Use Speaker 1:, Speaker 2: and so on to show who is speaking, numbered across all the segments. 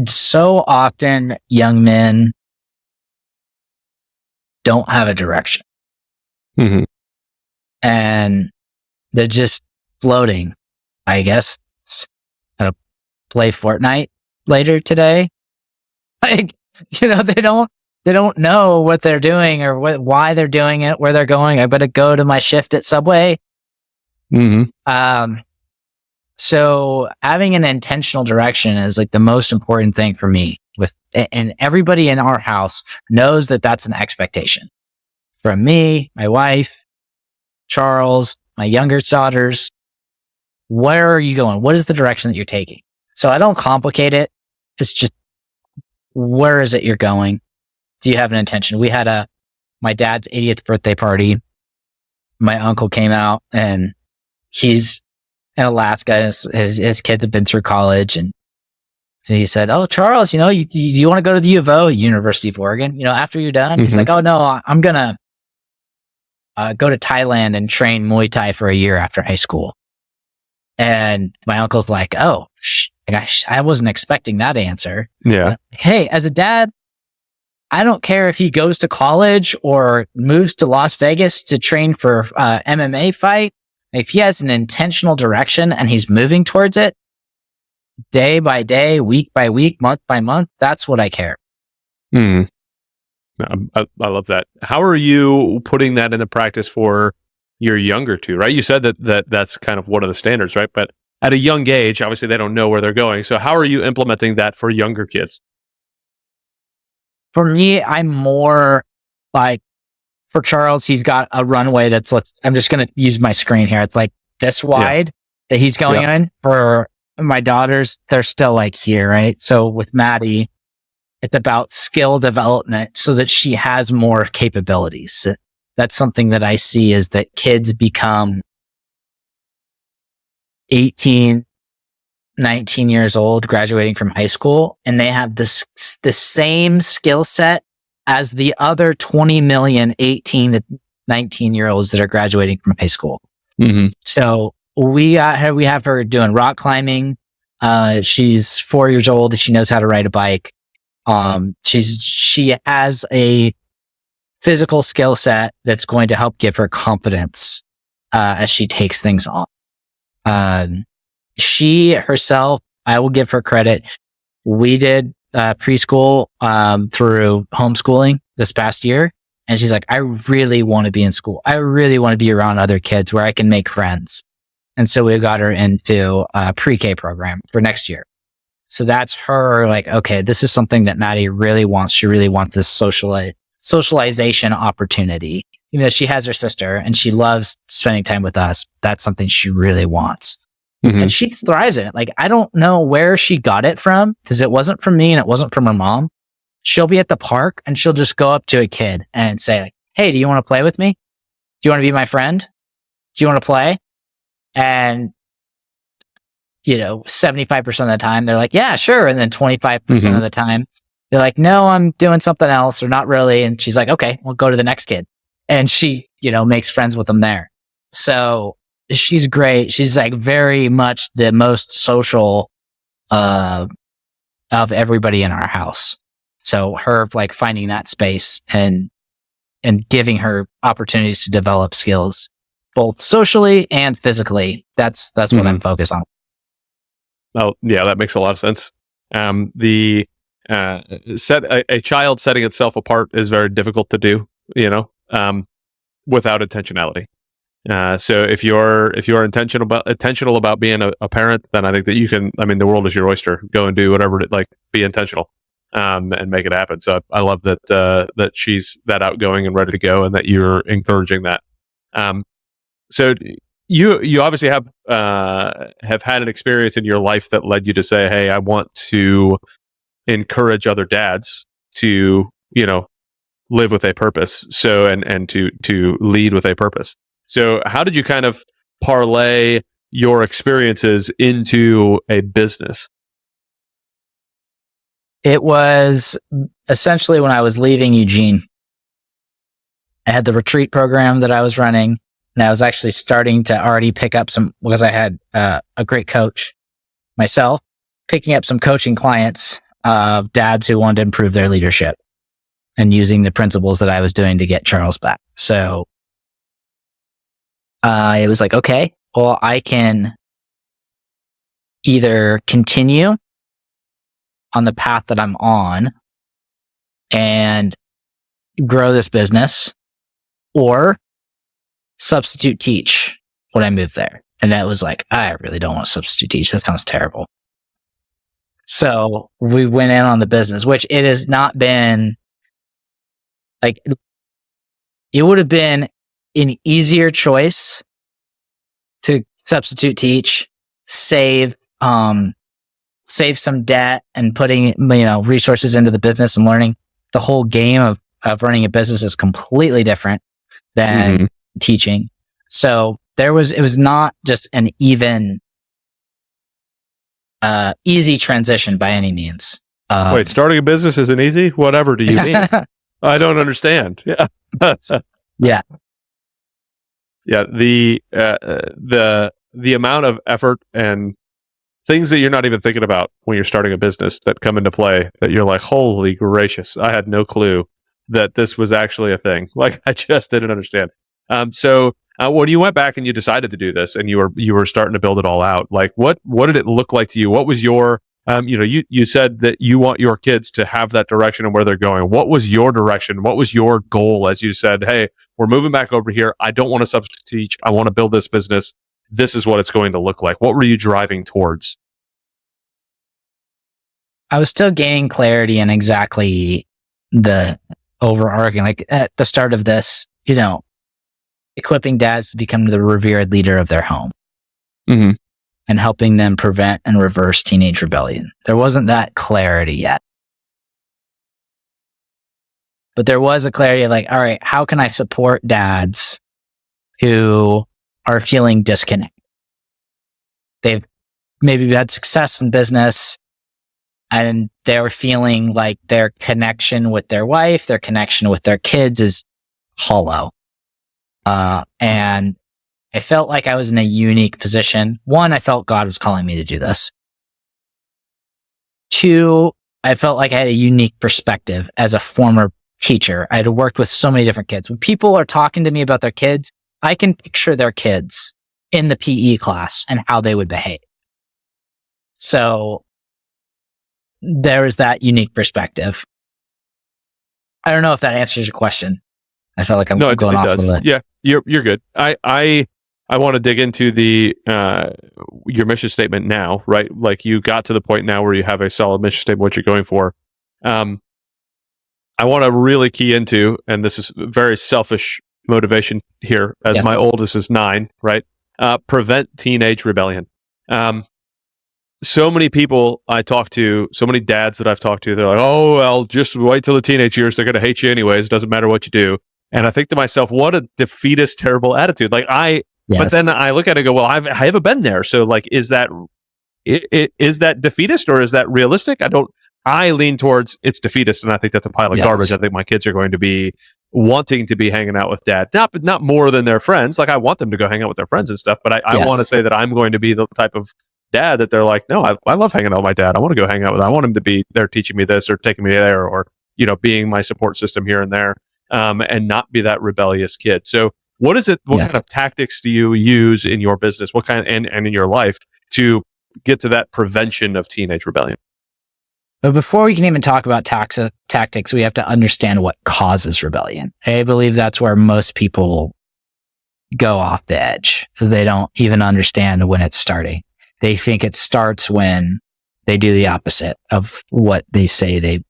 Speaker 1: so often young men don't have a direction.
Speaker 2: Mm-hmm.
Speaker 1: And they're just floating. I guess gonna play Fortnite later today. Like, they don't know what they're doing or why they're doing it, where they're going. I better go to my shift at Subway.
Speaker 2: Mm-hmm.
Speaker 1: So having an intentional direction is like the most important thing for me. And everybody in our house knows that that's an expectation from me, my wife, Charles, my younger daughters. Where are you going? What is the direction that you're taking? So I don't complicate it. It's just, where is it you're going? Do you have an intention? We had my dad's 80th birthday party. My uncle came out and he's in Alaska. His kids have been through college, and so he said, "Oh, Charles, you want to go to the U of O, University of Oregon? After you're done." Mm-hmm. He's like, "Oh no, I'm gonna go to Thailand and train Muay Thai for a year after high school." And my uncle's like, "Oh, gosh, I wasn't expecting that answer."
Speaker 2: Yeah.
Speaker 1: Hey, as a dad, I don't care if he goes to college or moves to Las Vegas to train for MMA fight. If he has an intentional direction and he's moving towards it, day by day, week by week, month by month, that's what I care.
Speaker 2: I love that. How are you putting that into practice for your younger two, right? You said that's kind of one of the standards, right? But at a young age, obviously they don't know where they're going. So how are you implementing that for younger kids?
Speaker 1: For me, I'm more like, for Charles, he's got a runway I'm just going to use my screen here. It's like this wide that he's going in. For my daughters, they're still like here, right? So with Maddie, it's about skill development so that she has more capabilities. That's something that I see, is that kids become 18, 19 years old, graduating from high school, and they have the same skill set as the other 20 million 18 to 19-year-olds that are graduating from high school.
Speaker 2: Mm-hmm. So
Speaker 1: we have her doing rock climbing. She's 4 years old. She knows how to ride a bike. She has a physical skill set that's going to help give her confidence as she takes things on. She herself, I will give her credit. We did preschool through homeschooling this past year, and she's like, I really want to be in school. I really want to be around other kids where I can make friends. And so we got her into a pre-K program for next year. So that's her like, okay, this is something that Maddie really wants. She really wants this socialization opportunity. She has her sister and she loves spending time with us. That's something she really wants. Mm-hmm. And she thrives in it. Like, I don't know where she got it from, because it wasn't from me and it wasn't from her mom. She'll be at the park and she'll just go up to a kid and say, like, hey, do you want to play with me? Do you want to be my friend? Do you want to play? And 75% of the time they're like, yeah, sure. And then 25% of the time they're like, no, I'm doing something else, or not really. And she's like, okay, we'll go to the next kid. And she, makes friends with them there. So she's great. She's like very much the most social of everybody in our house. So her like finding that space and giving her opportunities to develop skills, both socially and physically. That's what I'm focused on.
Speaker 2: Oh yeah, that makes a lot of sense. A child setting itself apart is very difficult to do, without intentionality. So if you're intentional about being a parent, then I think that you can. I mean, the world is your oyster. Go and do whatever. Be intentional, and make it happen. So I love that she's that outgoing and ready to go, and that you're encouraging that. So you obviously have had an experience in your life that led you to say, hey, I want to encourage other dads to live with a purpose. So and to lead with a purpose. So how did you kind of parlay your experiences into a business?
Speaker 1: It was essentially when I was leaving Eugene. I had the retreat program that I was running, and I was actually starting to already pick up some, because I had a great coach myself, picking up some coaching clients of dads who wanted to improve their leadership and using the principles that I was doing to get Charles back. So it was like, okay, well, I can either continue on the path that I'm on and grow this business, or substitute teach when I moved there. And that was like, I really don't want to substitute teach. That sounds terrible. So we went in on the business, which it has not been like, it would have been an easier choice to substitute teach, save some debt and putting, resources into the business and learning. The whole game of running a business is completely different than teaching. So it was not just an even, easy transition by any means.
Speaker 2: Wait, starting a business isn't easy? Whatever do you mean? I don't understand. Yeah.
Speaker 1: Yeah.
Speaker 2: Yeah. The amount of effort and things that you're not even thinking about when you're starting a business that come into play that you're like, holy gracious, I had no clue that this was actually a thing. Like, I just didn't understand. So when you went back and you decided to do this and you were starting to build it all out, like what did it look like to you? What was your, you said that you want your kids to have that direction and where they're going. What was your direction? What was your goal as you said, hey, we're moving back over here. I don't want to substitute teach. I want to build this business. This is what it's going to look like. What were you driving towards?
Speaker 1: I was still gaining clarity in exactly the overarching, like at the start of this, equipping dads to become the revered leader of their home and helping them prevent and reverse teenage rebellion. There wasn't that clarity yet. But there was a clarity of like, all right, how can I support dads who are feeling disconnected? They've maybe had success in business and they're feeling like their connection with their wife, their connection with their kids is hollow. And I felt like I was in a unique position. One, I felt God was calling me to do this. Two, I felt like I had a unique perspective as a former teacher. I had worked with so many different kids. When people are talking to me about their kids, I can picture their kids in the PE class and how they would behave. So there is that unique perspective. I don't know if that answers your question. I felt like I'm going off a little bit.
Speaker 2: Yeah, you're good. I want to dig into the your mission statement now, right? Like you got to the point now where you have a solid mission statement, what you're going for. I want to really key into, and this is very selfish motivation here, as my oldest is 9, right? Prevent teenage rebellion. So many people I talk to, so many dads that I've talked to, they're like, oh, well, just wait till the teenage years. They're going to hate you anyways. Doesn't matter what you do. And I think to myself, what a defeatist, terrible attitude. Like but then I look at it and go, well, I haven't been there. So like, is that defeatist or is that realistic? I lean towards it's defeatist. And I think that's a pile of garbage. I think my kids are going to be wanting to be hanging out with dad, not more than their friends. Like I want them to go hang out with their friends and stuff, but I want to say that I'm going to be the type of dad that they're like, no, I love hanging out with my dad. I want to go hang out with him. I want him to be there teaching me this or taking me there or, being my support system here and there, and not be that rebellious kid. So what is it? What kind of tactics do you use in your business? What kind and in your life to get to that prevention of teenage rebellion?
Speaker 1: But before we can even talk about tactics, we have to understand what causes rebellion. I believe that's where most people go off the edge. They don't even understand when it's starting. They think it starts when they do the opposite of what they say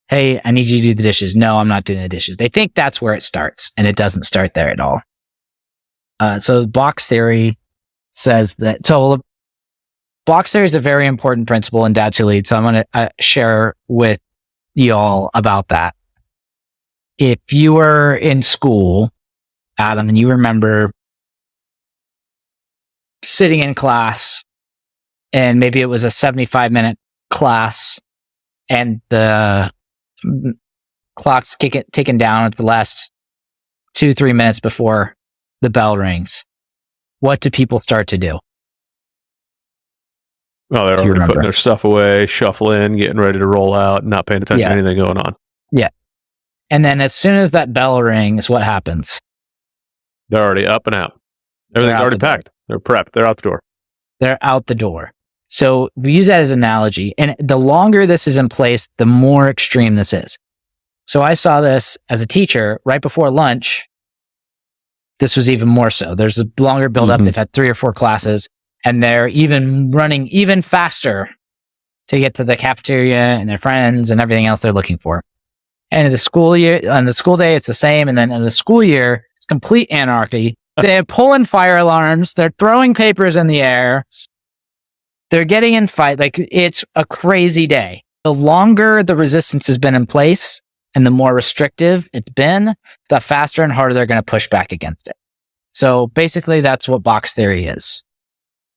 Speaker 1: hey, I need you to do the dishes. No, I'm not doing the dishes. They think that's where it starts, and it doesn't start there at all. So box theory says that, box theory is a very important principle in Dads Who Lead. So I'm going to share with y'all about that. If you were in school, Adam, and you remember sitting in class and maybe it was a 75-minute class and the clock's ticking down at the last 2-3 minutes before the bell rings. What do people start to do?
Speaker 2: Oh, they're
Speaker 1: If you
Speaker 2: already
Speaker 1: remember.
Speaker 2: putting their stuff away, shuffling, getting ready to roll out, not paying attention to anything going on.
Speaker 1: And then as soon as that bell rings, what happens?
Speaker 2: They're already up and out. Everything's
Speaker 1: out
Speaker 2: already
Speaker 1: the door.
Speaker 2: packed. They're prepped. They're out the door.
Speaker 1: They're out the door. So we use that as an analogy. And the longer this is in place, the more extreme this is. So I saw this as a teacher right before lunch. This was even more so. There's a longer build up.
Speaker 2: Mhm.
Speaker 1: They've had 3 or 4 classes and they're even running even faster to get to the cafeteria and their friends and everything else they're looking for. And in the school year, on the school day, it's the same. And then in the school year, it's complete anarchy. They're pulling fire alarms. They're throwing papers in the air. They're getting in fight. Like, it's a crazy day. The longer the resistance has been in place and the more restrictive it's been, the faster and harder they're going to push back against it. So basically, that's what box theory is.